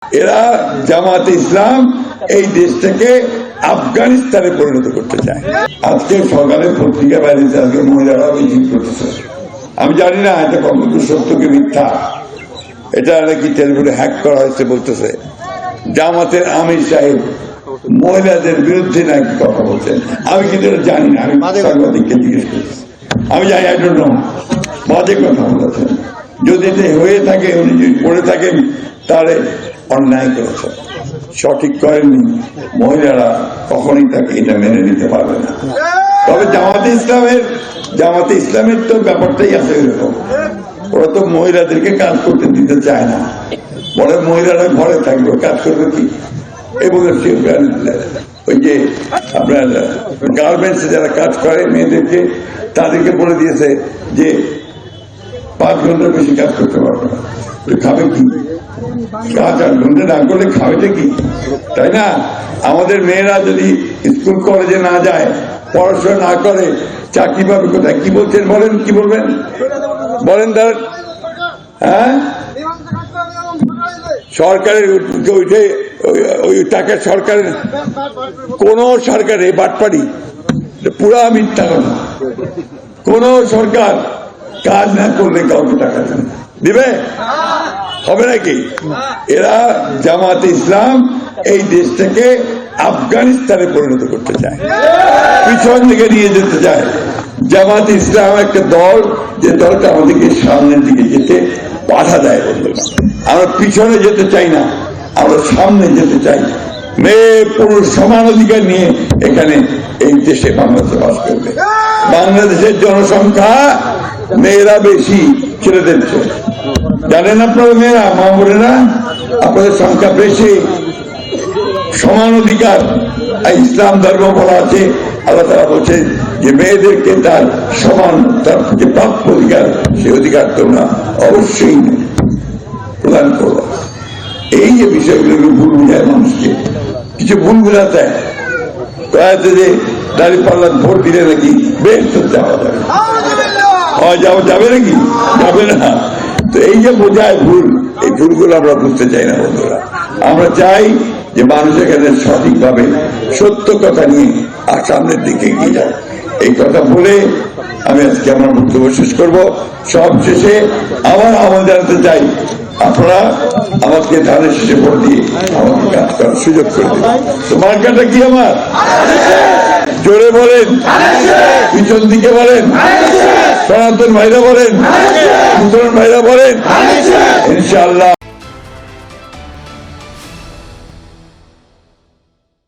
এরা জামাতে ইসলাম এই দেশটাকে আফগানিস্তানে পরিণত করতে চায়। আজকে সকালে পত্রিকা বাইরেছে, আজকে মহিলারা মিছিল করতেছে। আমি জানি না এটা কতটুকু সত্য কি মিথ্যা, এটা নাকি টেলিফোনে হ্যাক করা হয়েছে বলতেছে। জামাতের আমির সাহেব মহিলাদের বিরুদ্ধে নাকি কথা বলছেন, আমি কিন্তু এটা জানি না। আমি সাংবাদিককে জিজ্ঞেস করছি, আমি জানি না, বাজে কথা বলেছেন। যদি এটা হয়ে থাকে, উনি যদি করে থাকেন তাহলে অন্যায় করেছেন, সঠিক করেননি। মহিলারা কখনই তাকে এটা মেনে নিতে পারবে না। তবে জামাতে ইসলামের তো ব্যাপারটাই আছে এরকম, ওরা তো মহিলাদেরকে কাজ করতে দিতে চায় না, বলে মহিলারা ঘরে থাকবে, কাজ করবে কি। এবং ওই যে আপনার গার্মেন্টসে যারা কাজ করে মেয়েদেরকে, তাদেরকে বলে দিয়েছে যে 5 ঘন্টার বেশি কাজ করতে পারবে না। খাবে কি? কাজ 8 ঘন্টা না করলে খাবেটা কি, তাই না? আমাদের মেয়েরা যদি স্কুল কলেজে না যায়, পড়াশোনা না করে, চাকরি পাবে কোথায়? কি বলছেন বলেন, কি বলবেন বলেন তার? হ্যাঁ, সরকারের ওই টাকা সরকারের, কোন সরকার এই বাটপাড়ি পুরা মিথ্যা কথা। কোন সরকার কাজ না করলে কাউকে টাকা দিবে হবে নাকি? এরা জামাতে ইসলাম এই দেশটাকে আফগানিস্তানে পরিণত করতে চায়, পিছন দিকে নিয়ে যেতে চায়। জামাতে ইসলাম একটা দল, যে দলটা আমাদেরকে সামনের দিকে যেতে বাধা দেয়। বন্ধুরা, আমরা পিছনে যেতে চাই না, আমরা সামনে যেতে চাই। মেয়ে পুরুষ সমান অধিকার নিয়ে এখানে এই দেশে বাংলাদেশে বাস করবে। বাংলাদেশের জনসংখ্যা মেয়েরা বেশি ছেলেদের চেয়ে, জানেন আপনারা? মেয়েরা, মা বোনেরা, আপনাদের সংখ্যা বেশি। সমান অধিকার ইসলাম ধর্ম বলা আছে, আল্লাহ তাআলা বলছেন যে মেয়েদেরকে তার সমান, তার যে প্রাপ্য অধিকার, সেই অধিকার তোমরা অবশ্যই প্রদান করো। এই যে বিষয়গুলো ভুল বুঝায় মানুষকে, কিছু ভুল বুঝাতে যে দাঁড়িপাল্লা ভোট দিলে নাকি বেশ তো যাওয়া যাবে, যাবে নাকি? যাবে না। তো এই যে বোঝায় ভুল, এই ভুলগুলো আমরা বুঝতে চাই না। বন্ধুরা, আমরা চাই যে মানুষ এখানে সঠিকভাবে সত্য কথা নিয়ে আর সামনের দিকে এগিয়ে যায়। এই কথা বলে আমি আজকে আমার বক্তব্য শেষ করব। সব শেষে আবার আহ্বান জানাতে চাই, আপনারা আমাকে ধানের শেষে ভোট দিয়ে আমাকে কাজ করার সুযোগ করে দেবেন। তো মার্কাটা কি আমার? জোরে বলেন, পিছন দিকে বলেন, সনাতন ভাইরা বলেন, মুসলমান ভাইরা বলেন, ইনশাআল্লাহ।